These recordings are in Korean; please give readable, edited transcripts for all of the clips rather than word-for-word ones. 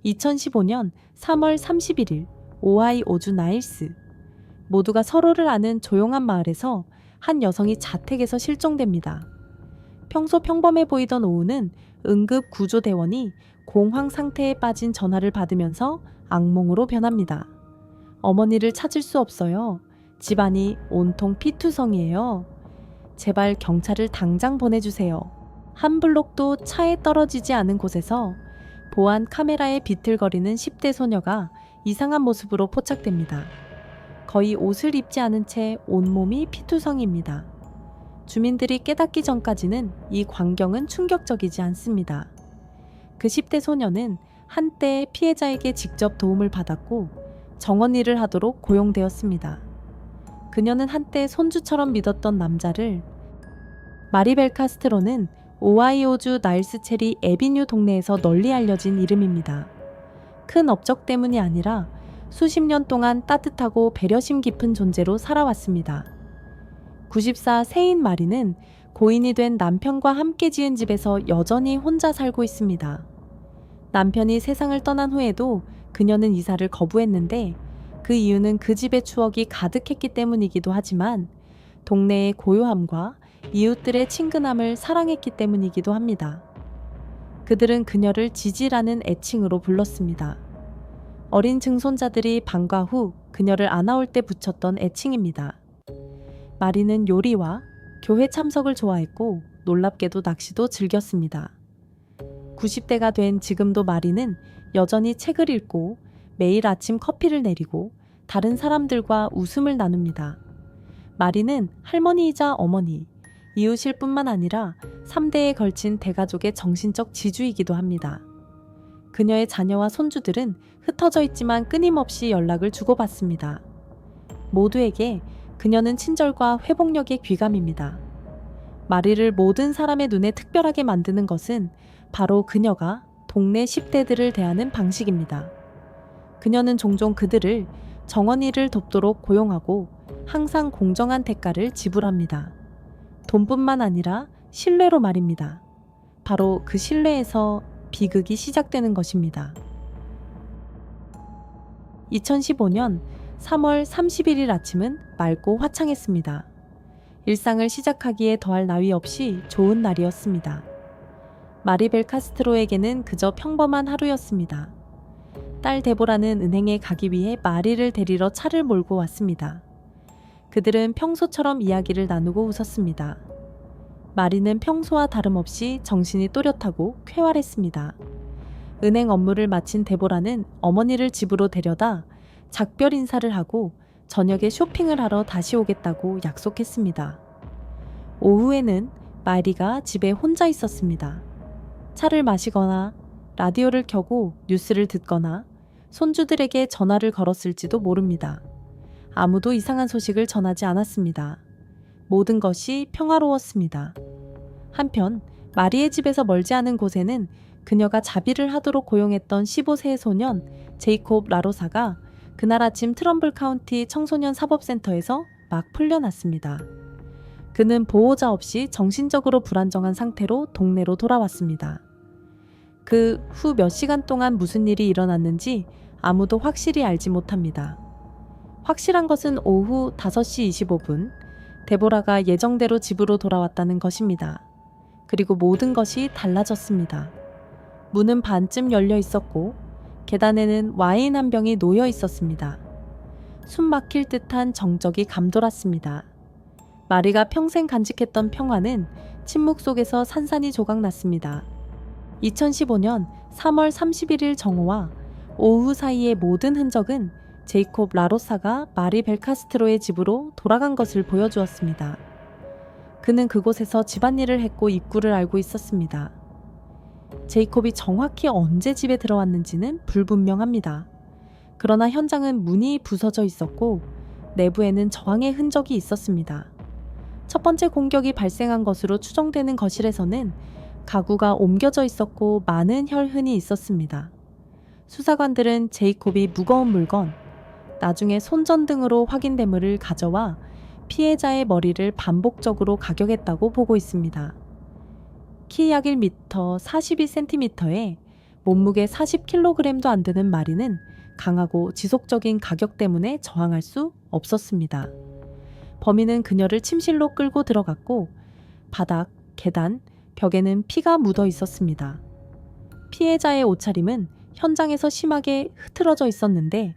2015년 3월 31일 오하이오주 나일스. 모두가 서로를 아는 조용한 마을에서 한 여성이 자택에서 실종됩니다. 평소 평범해 보이던 오후는 응급 구조대원이 공황 상태에 빠진 전화를 받으면서 악몽으로 변합니다. 어머니를 찾을 수 없어요. 집안이 온통 피투성이에요. 제발 경찰을 당장 보내주세요. 한 블록도 차에 떨어지지 않은 곳에서 보안 카메라에 비틀거리는 10대 소녀가 이상한 모습으로 포착됩니다. 거의 옷을 입지 않은 채 온몸이 피투성입니다. 주민들이 깨닫기 전까지는 이 광경은 충격적이지 않습니다. 그 10대 소녀는 한때 피해자에게 직접 도움을 받았고 정원 일을 하도록 고용되었습니다. 그녀는 한때 손주처럼 믿었던 남자를 마리벨 카스트로는 오하이오주 나일스 체리 에비뉴 동네에서 널리 알려진 이름입니다. 큰 업적 때문이 아니라 수십 년 동안 따뜻하고 배려심 깊은 존재로 살아왔습니다. 94 세인 마리는 고인이 된 남편과 함께 지은 집에서 여전히 혼자 살고 있습니다. 남편이 세상을 떠난 후에도 그녀는 이사를 거부했는데 그 이유는 그 집의 추억이 가득했기 때문이기도 하지만 동네의 고요함과 이웃들의 친근함을 사랑했기 때문이기도 합니다. 그들은 그녀를 지지라는 애칭으로 불렀습니다. 어린 증손자들이 방과 후 그녀를 안아올 때 붙였던 애칭입니다. 마리는 요리와 교회 참석을 좋아했고 놀랍게도 낚시도 즐겼습니다. 90대가 된 지금도 마리는 여전히 책을 읽고 매일 아침 커피를 내리고 다른 사람들과 웃음을 나눕니다. 마리는 할머니이자 어머니, 이웃일 뿐만 아니라 3대에 걸친 대가족의 정신적 지주이기도 합니다. 그녀의 자녀와 손주들은 흩어져 있지만 끊임없이 연락을 주고받습니다. 모두에게 그녀는 친절과 회복력의 귀감입니다. 마리를 모든 사람의 눈에 특별하게 만드는 것은 바로 그녀가 동네 10대들을 대하는 방식입니다. 그녀는 종종 그들을 정원 일을 돕도록 고용하고 항상 공정한 대가를 지불합니다. 돈뿐만 아니라 신뢰로 말입니다. 바로 그 신뢰에서 비극이 시작되는 것입니다. 2015년 3월 31일 아침은 맑고 화창했습니다. 일상을 시작하기에 더할 나위 없이 좋은 날이었습니다. 마리벨 카스트로에게는 그저 평범한 하루였습니다. 딸 데보라는 은행에 가기 위해 마리를 데리러 차를 몰고 왔습니다. 그들은 평소처럼 이야기를 나누고 웃었습니다. 마리는 평소와 다름없이 정신이 또렷하고 쾌활했습니다. 은행 업무를 마친 데보라는 어머니를 집으로 데려다 작별 인사를 하고 저녁에 쇼핑을 하러 다시 오겠다고 약속했습니다. 오후에는 마리가 집에 혼자 있었습니다. 차를 마시거나 라디오를 켜고 뉴스를 듣거나 손주들에게 전화를 걸었을지도 모릅니다. 아무도 이상한 소식을 전하지 않았습니다. 모든 것이 평화로웠습니다. 한편 마리의 집에서 멀지 않은 곳에는 그녀가 자비를 하도록 고용했던 15세의 소년 제이콥 라로사가 그날 아침 트럼블 카운티 청소년 사법센터에서 막 풀려났습니다. 그는 보호자 없이 정신적으로 불안정한 상태로 동네로 돌아왔습니다. 그 후 몇 시간 동안 무슨 일이 일어났는지 아무도 확실히 알지 못합니다. 확실한 것은 오후 5시 25분 데보라가 예정대로 집으로 돌아왔다는 것입니다. 그리고 모든 것이 달라졌습니다. 문은 반쯤 열려 있었고 계단에는 와인 한 병이 놓여 있었습니다. 숨 막힐 듯한 정적이 감돌았습니다. 마리가 평생 간직했던 평화는 침묵 속에서 산산이 조각났습니다. 2015년 3월 31일 정오와 오후 사이의 모든 흔적은 제이콥 라로사가 마리 벨카스트로의 집으로 돌아간 것을 보여주었습니다. 그는 그곳에서 집안일을 했고 입구를 알고 있었습니다. 제이콥이 정확히 언제 집에 들어왔는지는 불분명합니다. 그러나 현장은 문이 부서져 있었고 내부에는 저항의 흔적이 있었습니다. 첫 번째 공격이 발생한 것으로 추정되는 거실에서는 가구가 옮겨져 있었고 많은 혈흔이 있었습니다. 수사관들은 제이콥이 무거운 물건, 나중에 손전등으로 확인됨을 가져와 피해자의 머리를 반복적으로 가격했다고 보고 있습니다. 키 약 1m, 42cm에 몸무게 40kg도 안 되는 마리는 강하고 지속적인 가격 때문에 저항할 수 없었습니다. 범인은 그녀를 침실로 끌고 들어갔고 바닥, 계단, 벽에는 피가 묻어 있었습니다. 피해자의 옷차림은 현장에서 심하게 흐트러져 있었는데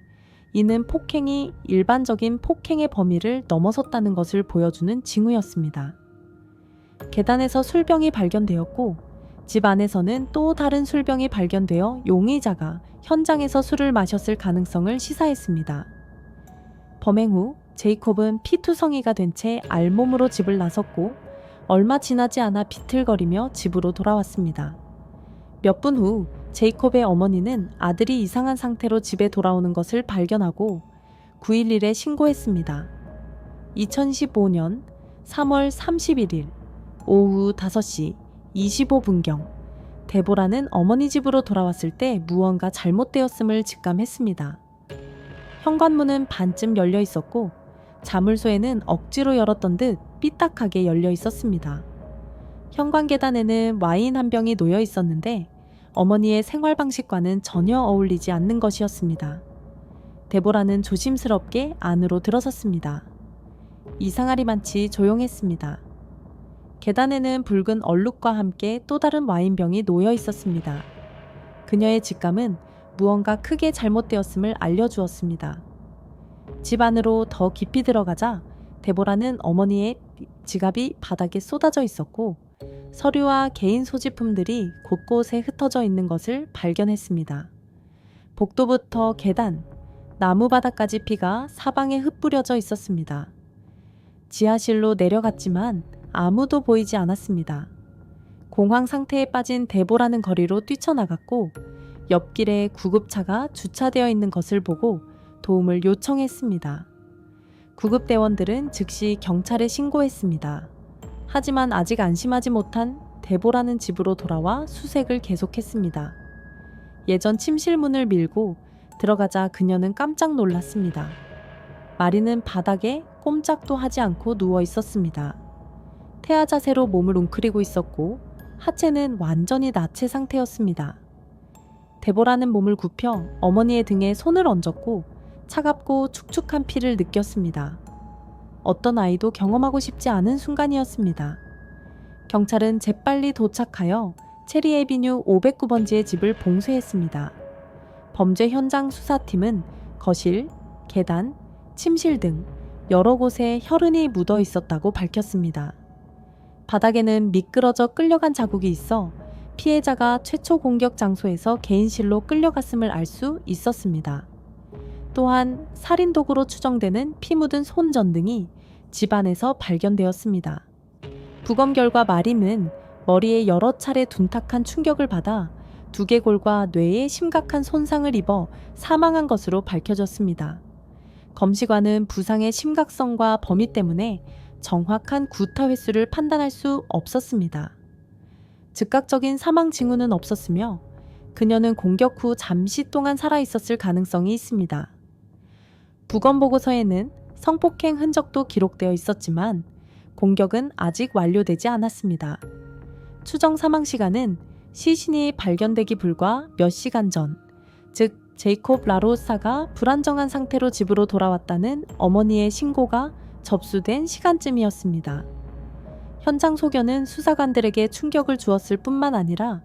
이는 폭행이 일반적인 폭행의 범위를 넘어섰다는 것을 보여주는 징후였습니다. 계단에서 술병이 발견되었고 집 안에서는 또 다른 술병이 발견되어 용의자가 현장에서 술을 마셨을 가능성을 시사했습니다. 범행 후 제이콥은 피투성이가 된 채 알몸으로 집을 나섰고 얼마 지나지 않아 비틀거리며 집으로 돌아왔습니다. 몇 분 후 제이콥의 어머니는 아들이 이상한 상태로 집에 돌아오는 것을 발견하고 911에 신고했습니다. 2015년 3월 31일 오후 5시 25분경 데보라는 어머니 집으로 돌아왔을 때 무언가 잘못되었음을 직감했습니다. 현관문은 반쯤 열려 있었고 자물쇠는 억지로 열었던 듯 삐딱하게 열려 있었습니다. 현관 계단에는 와인 한 병이 놓여 있었는데 어머니의 생활 방식과는 전혀 어울리지 않는 것이었습니다. 데보라는 조심스럽게 안으로 들어섰습니다. 이상하리만치 조용했습니다. 계단에는 붉은 얼룩과 함께 또 다른 와인병이 놓여 있었습니다. 그녀의 직감은 무언가 크게 잘못되었음을 알려주었습니다. 집 안으로 더 깊이 들어가자 데보라는 어머니의 지갑이 바닥에 쏟아져 있었고 서류와 개인 소지품들이 곳곳에 흩어져 있는 것을 발견했습니다. 복도부터 계단, 나무 바닥까지 피가 사방에 흩뿌려져 있었습니다. 지하실로 내려갔지만 아무도 보이지 않았습니다. 공황 상태에 빠진 데보라는 거리로 뛰쳐나갔고 옆길에 구급차가 주차되어 있는 것을 보고 도움을 요청했습니다. 구급대원들은 즉시 경찰에 신고했습니다. 하지만 아직 안심하지 못한 데보라는 집으로 돌아와 수색을 계속했습니다. 예전 침실 문을 밀고 들어가자 그녀는 깜짝 놀랐습니다. 마리는 바닥에 꼼짝도 하지 않고 누워 있었습니다. 태아 자세로 몸을 웅크리고 있었고 하체는 완전히 나체 상태였습니다. 데보라는 몸을 굽혀 어머니의 등에 손을 얹었고 차갑고 축축한 피를 느꼈습니다. 어떤 아이도 경험하고 싶지 않은 순간이었습니다. 경찰은 재빨리 도착하여 체리 애비뉴 509번지의 집을 봉쇄했습니다. 범죄 현장 수사팀은 거실, 계단, 침실 등 여러 곳에 혈흔이 묻어 있었다고 밝혔습니다. 바닥에는 미끄러져 끌려간 자국이 있어 피해자가 최초 공격 장소에서 개인실로 끌려갔음을 알 수 있었습니다. 또한 살인 도구로 추정되는 피 묻은 손전등이 집안에서 발견되었습니다. 부검 결과 마리는 머리에 여러 차례 둔탁한 충격을 받아 두개골과 뇌에 심각한 손상을 입어 사망한 것으로 밝혀졌습니다. 검시관은 부상의 심각성과 범위 때문에 정확한 구타 횟수를 판단할 수 없었습니다. 즉각적인 사망 징후는 없었으며 그녀는 공격 후 잠시 동안 살아있었을 가능성이 있습니다. 부검 보고서에는 성폭행 흔적도 기록되어 있었지만 공격은 아직 완료되지 않았습니다. 추정 사망 시간은 시신이 발견되기 불과 몇 시간 전, 즉 제이콥 라로사가 불안정한 상태로 집으로 돌아왔다는 어머니의 신고가 접수된 시간쯤이었습니다. 현장 소견은 수사관들에게 충격을 주었을 뿐만 아니라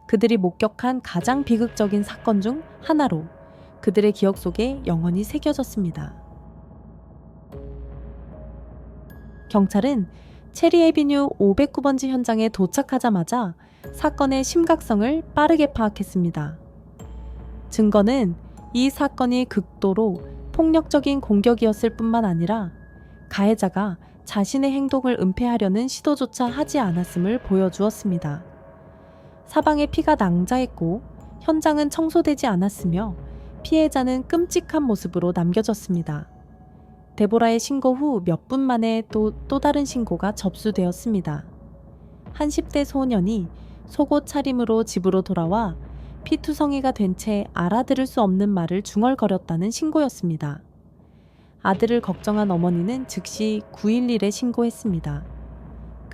그들이 목격한 가장 비극적인 사건 중 하나로 그들의 기억 속에 영원히 새겨졌습니다. 경찰은 체리 애비뉴 509번지 현장에 도착하자마자 사건의 심각성을 빠르게 파악했습니다. 증거는 이 사건이 극도로 폭력적인 공격이었을 뿐만 아니라 가해자가 자신의 행동을 은폐하려는 시도조차 하지 않았음을 보여주었습니다. 사방에 피가 낭자했고 현장은 청소되지 않았으며 피해자는 끔찍한 모습으로 남겨졌습니다. 데보라의 신고 후 몇 분 만에 또 다른 신고가 접수되었습니다. 한 10대 소년이 속옷 차림으로 집으로 돌아와 피투성이가 된 채 알아들을 수 없는 말을 중얼거렸다는 신고였습니다. 아들을 걱정한 어머니는 즉시 911에 신고했습니다.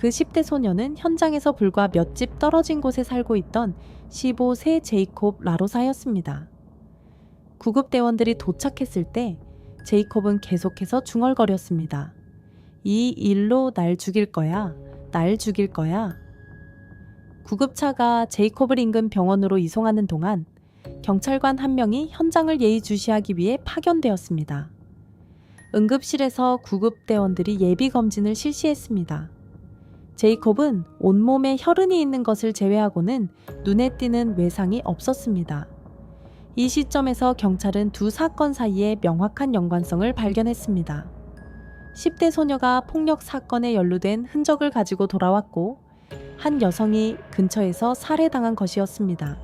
그 10대 소녀는 현장에서 불과 몇 집 떨어진 곳에 살고 있던 15세 제이콥 라로사였습니다. 구급대원들이 도착했을 때 제이콥은 계속해서 중얼거렸습니다. 이 일로 날 죽일 거야. 날 죽일 거야. 구급차가 제이콥을 인근 병원으로 이송하는 동안 경찰관 한 명이 현장을 예의주시하기 위해 파견되었습니다. 응급실에서 구급대원들이 예비검진을 실시했습니다. 제이콥은 온몸에 혈흔이 있는 것을 제외하고는 눈에 띄는 외상이 없었습니다. 이 시점에서 경찰은 두 사건 사이에 명확한 연관성을 발견했습니다. 10대 소녀가 폭력 사건에 연루된 흔적을 가지고 돌아왔고 한 여성이 근처에서 살해당한 것이었습니다.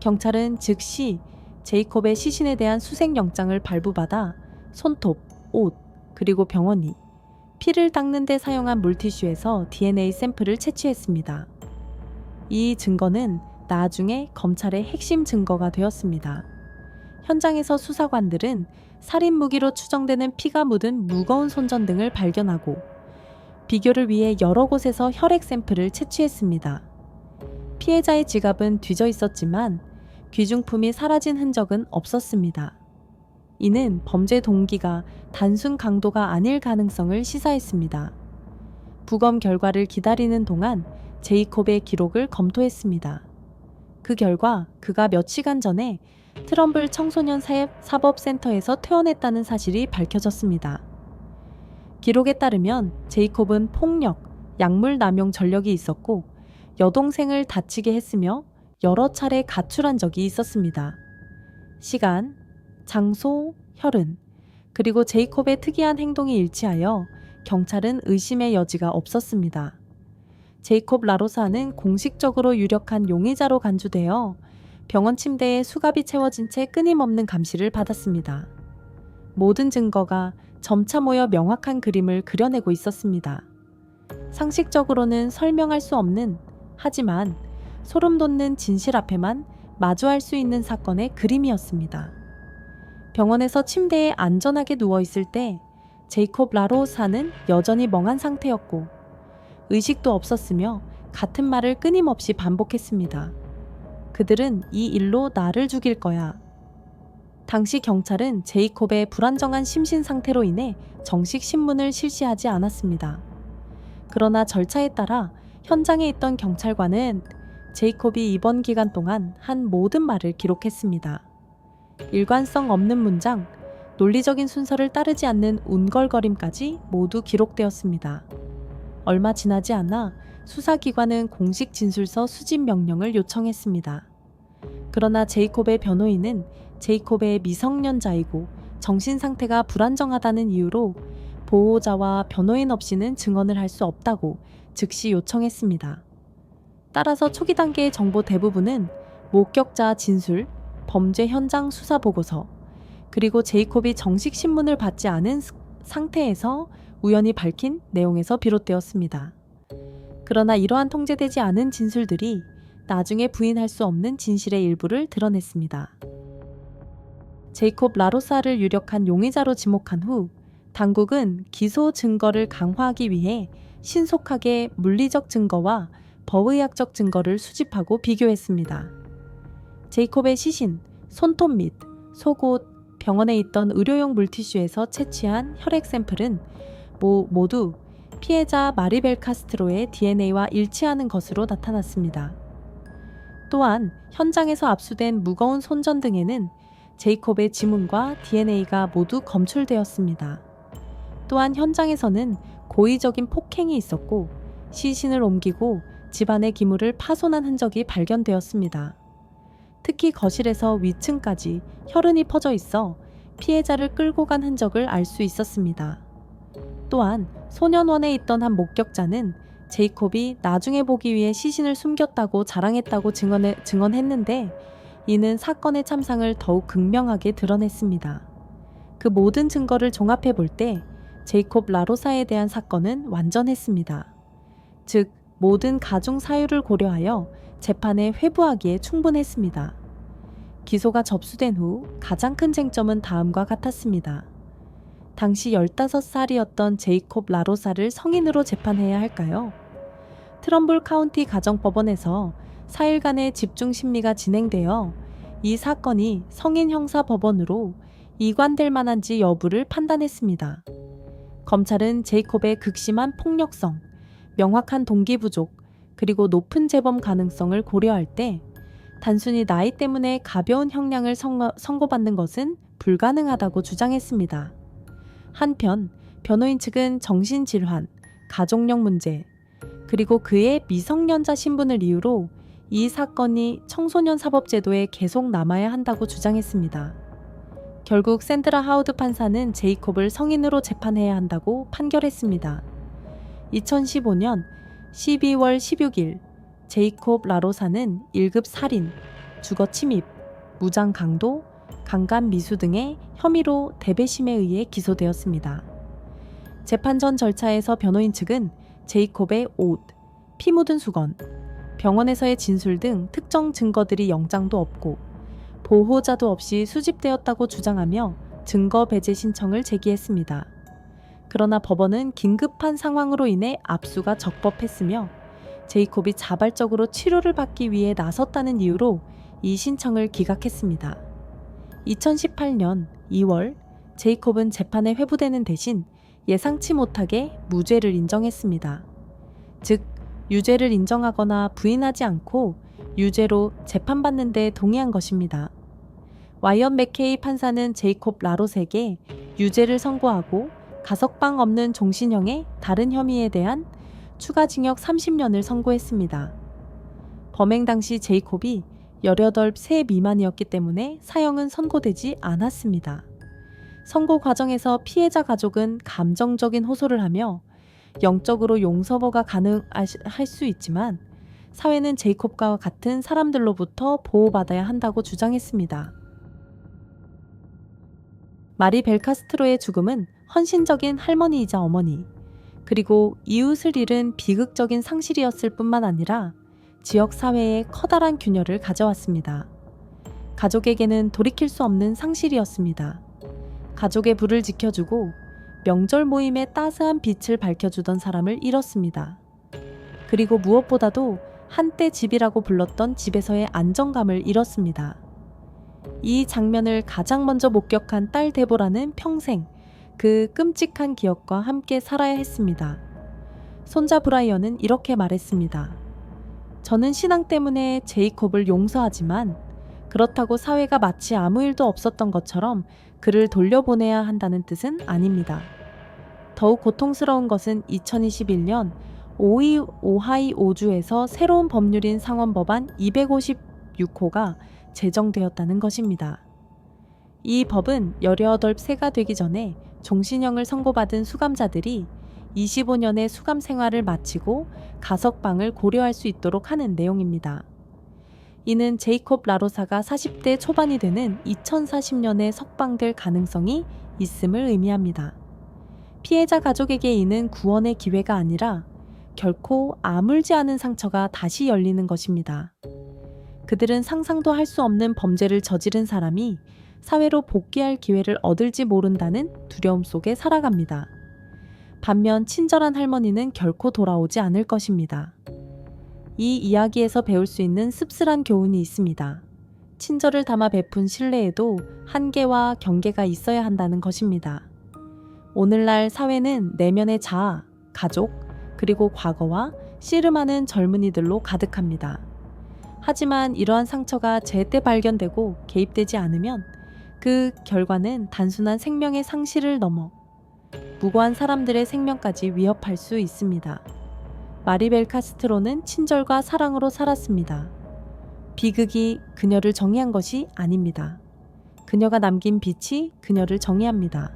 경찰은 즉시 제이콥의 시신에 대한 수색영장을 발부받아 손톱, 옷, 그리고 병원이 피를 닦는 데 사용한 물티슈에서 DNA 샘플을 채취했습니다. 이 증거는 나중에 검찰의 핵심 증거가 되었습니다. 현장에서 수사관들은 살인 무기로 추정되는 피가 묻은 무거운 손전등을 발견하고 비교를 위해 여러 곳에서 혈액 샘플을 채취했습니다. 피해자의 지갑은 뒤져 있었지만 귀중품이 사라진 흔적은 없었습니다. 이는 범죄 동기가 단순 강도가 아닐 가능성을 시사했습니다. 부검 결과를 기다리는 동안 제이콥의 기록을 검토했습니다. 그 결과 그가 몇 시간 전에 트럼블 청소년 사법센터에서 퇴원했다는 사실이 밝혀졌습니다. 기록에 따르면 제이콥은 폭력, 약물 남용 전력이 있었고 여동생을 다치게 했으며 여러 차례 가출한 적이 있었습니다. 시간, 장소, 혈흔, 그리고 제이콥의 특이한 행동이 일치하여 경찰은 의심의 여지가 없었습니다. 제이콥 라로사는 공식적으로 유력한 용의자로 간주되어 병원 침대에 수갑이 채워진 채 끊임없는 감시를 받았습니다. 모든 증거가 점차 모여 명확한 그림을 그려내고 있었습니다. 상식적으로는 설명할 수 없는, 하지만 소름 돋는 진실 앞에만 마주할 수 있는 사건의 그림이었습니다. 병원에서 침대에 안전하게 누워있을 때 제이콥 라로사는 여전히 멍한 상태였고 의식도 없었으며 같은 말을 끊임없이 반복했습니다. 그들은 이 일로 나를 죽일 거야. 당시 경찰은 제이콥의 불안정한 심신 상태로 인해 정식 신문을 실시하지 않았습니다. 그러나 절차에 따라 현장에 있던 경찰관은 제이콥이 입원 기간 동안 한 모든 말을 기록했습니다. 일관성 없는 문장, 논리적인 순서를 따르지 않는 운걸거림까지 모두 기록되었습니다. 얼마 지나지 않아 수사기관은 공식 진술서 수집 명령을 요청했습니다. 그러나 제이콥의 변호인은 제이콥의 미성년자이고 정신 상태가 불안정하다는 이유로 보호자와 변호인 없이는 증언을 할 수 없다고 즉시 요청했습니다. 따라서 초기 단계의 정보 대부분은 목격자 진술, 범죄 현장 수사 보고서, 그리고 제이콥이 정식 신문을 받지 않은 상태에서 우연히 밝힌 내용에서 비롯되었습니다. 그러나 이러한 통제되지 않은 진술들이 나중에 부인할 수 없는 진실의 일부를 드러냈습니다. 제이콥 라로사를 유력한 용의자로 지목한 후 당국은 기소 증거를 강화하기 위해 신속하게 물리적 증거와 법의학적 증거를 수집하고 비교했습니다. 제이콥의 시신, 손톱 및 속옷, 병원에 있던 의료용 물티슈에서 채취한 혈액 샘플은 모두 피해자 마리벨 카스트로의 DNA와 일치하는 것으로 나타났습니다. 또한 현장에서 압수된 무거운 손전등에는 제이콥의 지문과 DNA가 모두 검출되었습니다. 또한 현장에서는 고의적인 폭행이 있었고 시신을 옮기고 집안의 기물을 파손한 흔적이 발견되었습니다. 특히 거실에서 위층까지 혈흔이 퍼져 있어 피해자를 끌고 간 흔적을 알 수 있었습니다. 또한 소년원에 있던 한 목격자는 제이콥이 나중에 보기 위해 시신을 숨겼다고 자랑했다고 증언했는데 이는 사건의 참상을 더욱 극명하게 드러냈습니다. 그 모든 증거를 종합해 볼 때 제이콥 라로사에 대한 사건은 완전했습니다. 즉, 모든 가중 사유를 고려하여 재판에 회부하기에 충분했습니다. 기소가 접수된 후 가장 큰 쟁점은 다음과 같았습니다. 당시 15살이었던 제이콥 라로사를 성인으로 재판해야 할까요? 트럼블 카운티 가정법원에서 4일간의 집중 심리가 진행되어 이 사건이 성인 형사 법원으로 이관될 만한지 여부를 판단했습니다. 검찰은 제이콥의 극심한 폭력성, 명확한 동기 부족, 그리고 높은 재범 가능성을 고려할 때 단순히 나이 때문에 가벼운 형량을 선고받는 것은 불가능하다고 주장했습니다. 한편 변호인 측은 정신질환, 가족력 문제, 그리고 그의 미성년자 신분을 이유로 이 사건이 청소년 사법제도에 계속 남아야 한다고 주장했습니다. 결국 샌드라 하우드 판사는 제이콥을 성인으로 재판해야 한다고 판결했습니다. 2015년 12월 16일 제이콥 라로사는 1급 살인, 주거 침입, 무장 강도, 강간 미수 등의 혐의로 대배심에 의해 기소되었습니다. 재판 전 절차에서 변호인 측은 제이콥의 옷, 피 묻은 수건, 병원에서의 진술 등 특정 증거들이 영장도 없고 보호자도 없이 수집되었다고 주장하며 증거 배제 신청을 제기했습니다. 그러나 법원은 긴급한 상황으로 인해 압수가 적법했으며 제이콥이 자발적으로 치료를 받기 위해 나섰다는 이유로 이 신청을 기각했습니다. 2018년 2월 제이콥은 재판에 회부되는 대신 예상치 못하게 무죄를 인정했습니다. 즉, 유죄를 인정하거나 부인하지 않고 유죄로 재판받는 데 동의한 것입니다. 와이언 맥케이 판사는 제이콥 라로스에게 유죄를 선고하고 가석방 없는 종신형의 다른 혐의에 대한 추가 징역 30년을 선고했습니다. 범행 당시 제이콥이 18세 미만이었기 때문에 사형은 선고되지 않았습니다. 선고 과정에서 피해자 가족은 감정적인 호소를 하며 영적으로 용서가 가능할 수 있지만 사회는 제이콥과 같은 사람들로부터 보호받아야 한다고 주장했습니다. 마리 벨카스트로의 죽음은 헌신적인 할머니이자 어머니, 그리고 이웃을 잃은 비극적인 상실이었을 뿐만 아니라 지역 사회에 커다란 균열을 가져왔습니다. 가족에게는 돌이킬 수 없는 상실이었습니다. 가족의 부를 지켜주고 명절 모임에 따스한 빛을 밝혀주던 사람을 잃었습니다. 그리고 무엇보다도 한때 집이라고 불렀던 집에서의 안정감을 잃었습니다. 이 장면을 가장 먼저 목격한 딸 데보라는 평생 그 끔찍한 기억과 함께 살아야 했습니다. 손자 브라이언은 이렇게 말했습니다. 저는 신앙 때문에 제이콥을 용서하지만 그렇다고 사회가 마치 아무 일도 없었던 것처럼 그를 돌려보내야 한다는 뜻은 아닙니다. 더욱 고통스러운 것은 2021년 오하이오주에서 새로운 법률인 상원법안 256호가 제정되었다는 것입니다. 이 법은 18세가 되기 전에 종신형을 선고받은 수감자들이 25년의 수감 생활을 마치고 가석방을 고려할 수 있도록 하는 내용입니다. 이는 제이콥 라로사가 40대 초반이 되는 2040년에 석방될 가능성이 있음을 의미합니다. 피해자 가족에게 이는 구원의 기회가 아니라 결코 아물지 않은 상처가 다시 열리는 것입니다. 그들은 상상도 할 수 없는 범죄를 저지른 사람이 사회로 복귀할 기회를 얻을지 모른다는 두려움 속에 살아갑니다. 반면 친절한 할머니는 결코 돌아오지 않을 것입니다. 이 이야기에서 배울 수 있는 씁쓸한 교훈이 있습니다. 친절을 담아 베푼 신뢰에도 한계와 경계가 있어야 한다는 것입니다. 오늘날 사회는 내면의 자아, 가족, 그리고 과거와 씨름하는 젊은이들로 가득합니다. 하지만 이러한 상처가 제때 발견되고 개입되지 않으면 그 결과는 단순한 생명의 상실을 넘어 무고한 사람들의 생명까지 위협할 수 있습니다. 마리벨 카스트로는 친절과 사랑으로 살았습니다. 비극이 그녀를 정의한 것이 아닙니다. 그녀가 남긴 빛이 그녀를 정의합니다.